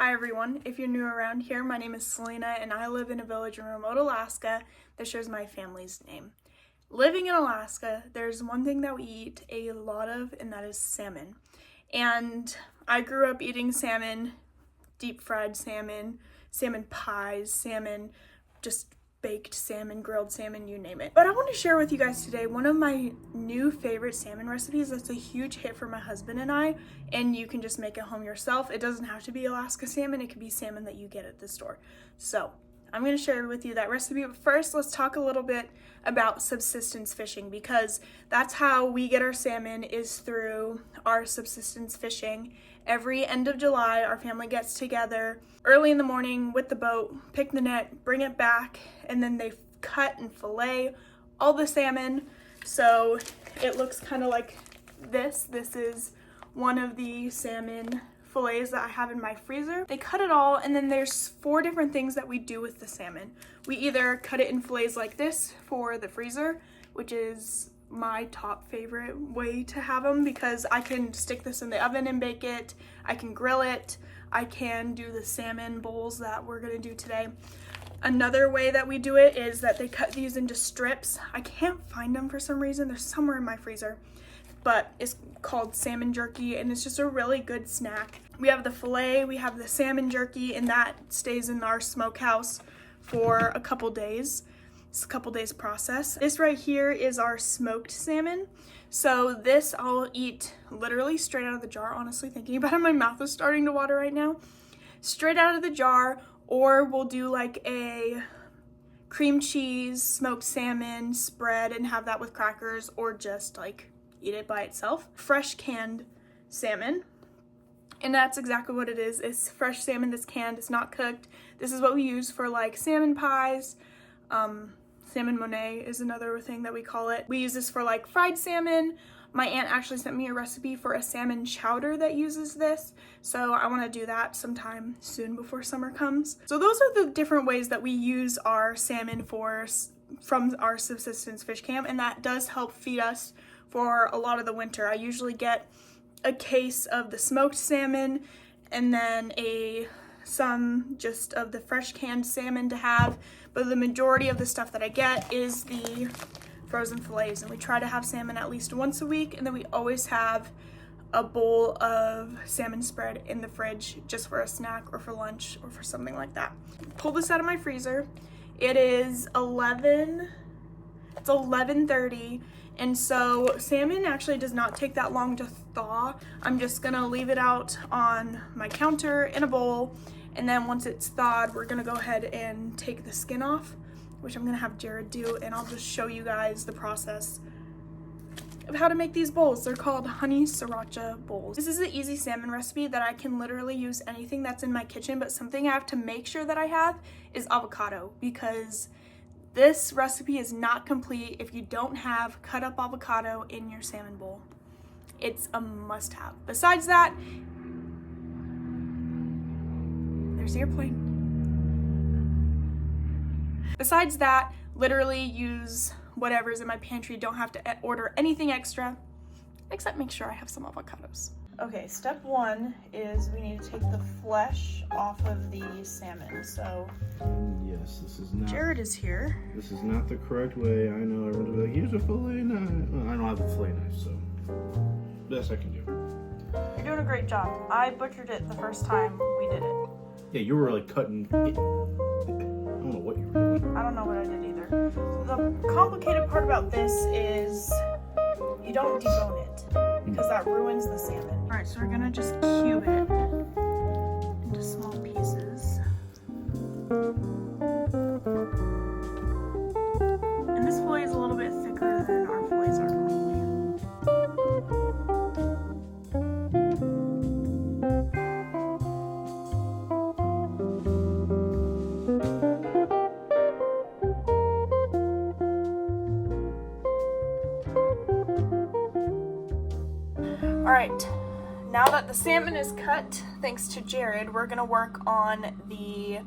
Hi everyone, if you're new around here, my name is Salina and I live in a village in remote Alaska that shares my family's name. Living in Alaska, there's one thing that we eat a lot of, and that is salmon. And I grew up eating salmon, deep fried salmon, salmon pies, salmon, just baked salmon, grilled salmon, you name it. But I want to share with you guys today one of my new favorite salmon recipes that's a huge hit for my husband and I, and you can just make it home yourself. It doesn't have to be Alaska salmon, it could be salmon that you get at the store. So I'm going to share with you that recipe, but first let's talk a little bit about subsistence fishing, because that's how we get our salmon, is through our subsistence fishing. Every end of July, our family gets together early in the morning with the boat, pick the net, bring it back, and then they cut and fillet all the salmon. So it looks kind of like this. This is one of the salmon fillets that I have in my freezer. They cut it all, and then there's 4 different things that we do with the salmon. We either cut it in fillets like this for the freezer, which is my top favorite way to have them, because I can stick this in the oven and bake it, I can grill it, I can do the salmon bowls that we're gonna do today. Another way that we do it is that they cut these into strips. I can't find them for some reason, they're somewhere in my freezer, but it's called salmon jerky, and it's just a really good snack. We have the fillet, we have the salmon jerky, and that stays in our smokehouse for a couple days. It's a couple days process. This right here is our smoked salmon. So this I'll eat literally straight out of the jar. Honestly, thinking about it, my mouth is starting to water right now. Straight out of the jar, or we'll do like a cream cheese smoked salmon spread and have that with crackers, or just like eat it by itself. Fresh canned salmon. And that's exactly what it is. It's fresh salmon that's canned, it's not cooked. This is what we use for like salmon pies. Salmon monet is another thing that we call it. We use this for like fried salmon. My aunt actually sent me a recipe for a salmon chowder that uses this, so I want to do that sometime soon before summer comes. So those are the different ways that we use our salmon from our subsistence fish camp, and that does help feed us for a lot of the winter. I usually get a case of the smoked salmon and then some just of the fresh canned salmon to have, but the majority of the stuff that I get is the frozen fillets, and we try to have salmon at least once a week, and then we always have a bowl of salmon spread in the fridge just for a snack or for lunch or for something like that. Pull this out of my freezer. It is 11:30, and so salmon actually does not take that long to thaw. I'm just gonna leave it out on my counter in a bowl, and then once it's thawed, we're gonna go ahead and take the skin off, which I'm gonna have Jared do, and I'll just show you guys the process of how to make these bowls. They're called honey sriracha bowls. This is an easy salmon recipe that I can literally use anything that's in my kitchen, but something I have to make sure that I have is avocado, because this recipe is not complete if you don't have cut up avocado in your salmon bowl. It's a must-have. Besides that, there's the airplane. Besides that, literally use whatever's in my pantry. Don't have to order anything extra, except make sure I have some avocados. Okay, step 1 is we need to take the flesh off of the salmon. So yes, this is not. Jared is here. This is not the correct way. I know everyone's gonna be like, "Here's a fillet knife." Well, I don't have a fillet knife, so best I can do. You're doing a great job. I butchered it the first time we did it. Yeah, you were like cutting. I don't know what you were doing. I don't know what I did either. The complicated part about this is you don't debone it, because that ruins the salmon. All right, so we're gonna just cube it into small pieces. And this fillet is a little bit thicker than our fillets are normally. All right, now that the salmon is cut, thanks to Jared, we're gonna work on the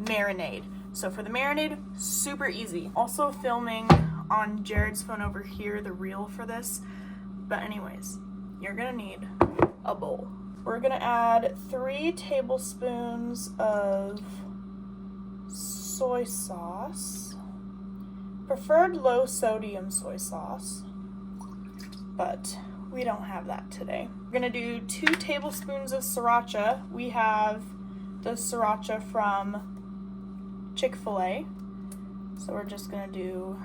marinade. So for the marinade, super easy. Also filming on Jared's phone over here, the reel for this. But anyways, you're gonna need a bowl. We're gonna add 3 tablespoons of soy sauce. Preferred low sodium soy sauce, but we don't have that today. We're gonna do 2 tablespoons of sriracha. We have the sriracha from Chick-fil-A. So we're just gonna do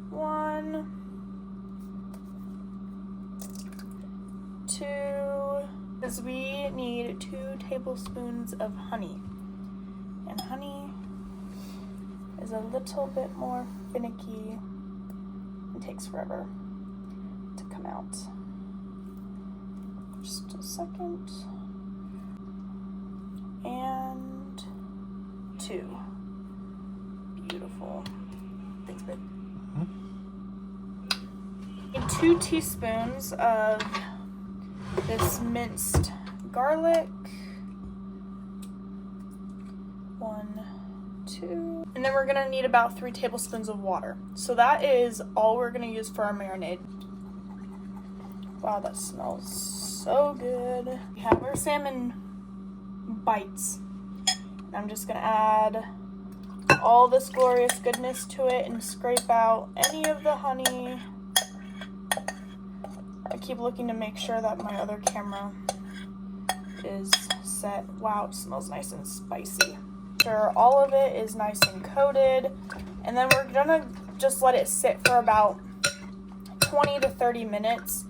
1, 2, because we need 2 tablespoons of honey. And honey is a little bit more finicky and takes forever to come out. Just a second. And 2. Beautiful. Thanks, babe. And 2 teaspoons of this minced garlic. 1, 2. And then we're gonna need about 3 tablespoons of water. So that is all we're gonna use for our marinade. Wow, that smells so good. We have our salmon bites. And I'm just gonna add all this glorious goodness to it and scrape out any of the honey. I keep looking to make sure that my other camera is set. Wow, it smells nice and spicy. Sure, all of it is nice and coated, and then we're gonna just let it sit for about 20 to 30 minutes.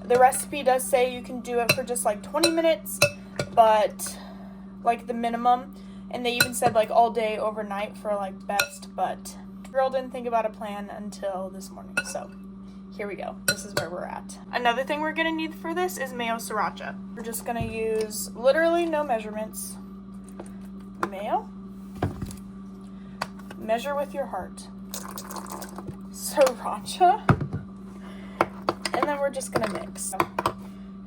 The recipe does say you can do it for just like 20 minutes, but like the minimum, and they even said like all day overnight for like best, but girl didn't think about a plan until this morning, so here we go. This is where we're at. Another thing we're gonna need for this is mayo sriracha. We're just gonna use literally no measurements. Mayo. Measure with your heart. Sriracha. And then we're just gonna mix.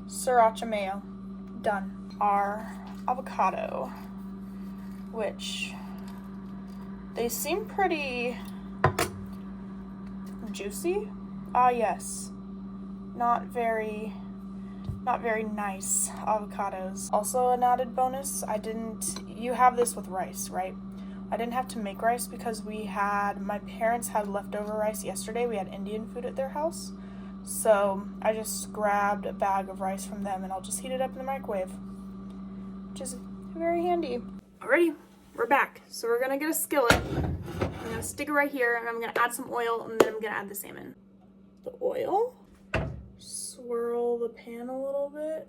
Sriracha mayo. Done. Our avocado, which they seem pretty juicy. Ah, yes. Not very nice avocados. Also an added bonus, you have this with rice, right? I didn't have to make rice because my parents had leftover rice yesterday. We had Indian food at their house. So I just grabbed a bag of rice from them and I'll just heat it up in the microwave, which is very handy. Alrighty, we're back. So we're gonna get a skillet. I'm gonna stick it right here and I'm gonna add some oil and then I'm gonna add the salmon. The oil. Swirl the pan a little bit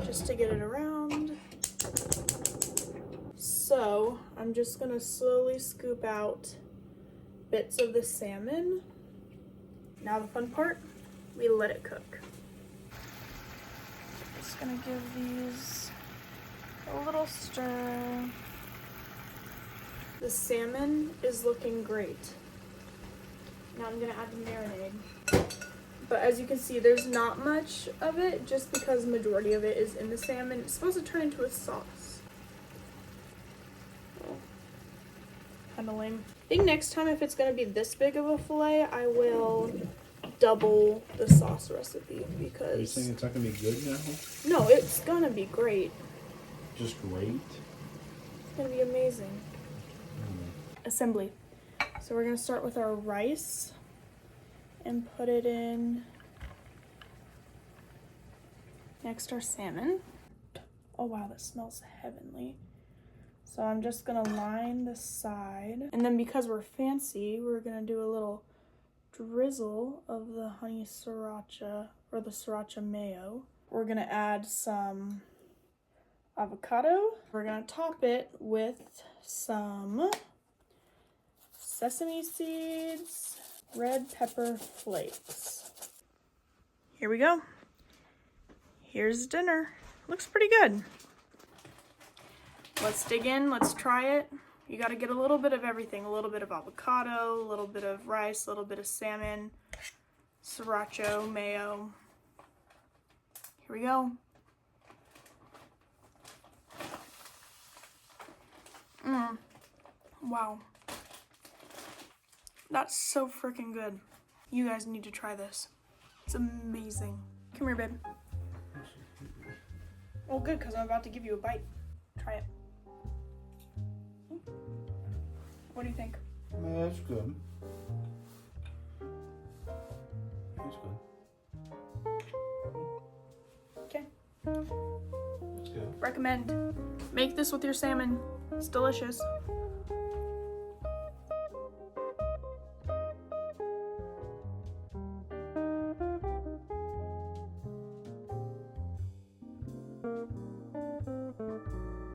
just to get it around. So I'm just gonna slowly scoop out bits of the salmon. Now the fun part, we let it cook. Just gonna give these a little stir. The salmon is looking great. Now I'm gonna add the marinade. But as you can see, there's not much of it just because the majority of it is in the salmon. It's supposed to turn into a sauce. Oh, kind of lame. I think next time, if it's gonna be this big of a fillet, I will double the sauce recipe because... Are you saying it's not gonna be good now? No, it's gonna be great. Just great? It's gonna be amazing. Assembly. So we're gonna start with our rice and put it in. Next, our salmon. Oh wow, that smells heavenly. So I'm just gonna line the side. And then because we're fancy, we're gonna do a little drizzle of the honey sriracha or the sriracha mayo. We're gonna add some avocado. We're gonna top it with some sesame seeds, red pepper flakes. Here we go. Here's dinner. Looks pretty good. Let's dig in, let's try it. You gotta get a little bit of everything. A little bit of avocado, a little bit of rice, a little bit of salmon, sriracha, mayo. Here we go. Wow. That's so freaking good. You guys need to try this. It's amazing. Come here, babe. Well, good, because I'm about to give you a bite. Try it. What do you think? Yeah, it's good. It's good. Okay. It's good. Recommend. Make this with your salmon. It's delicious.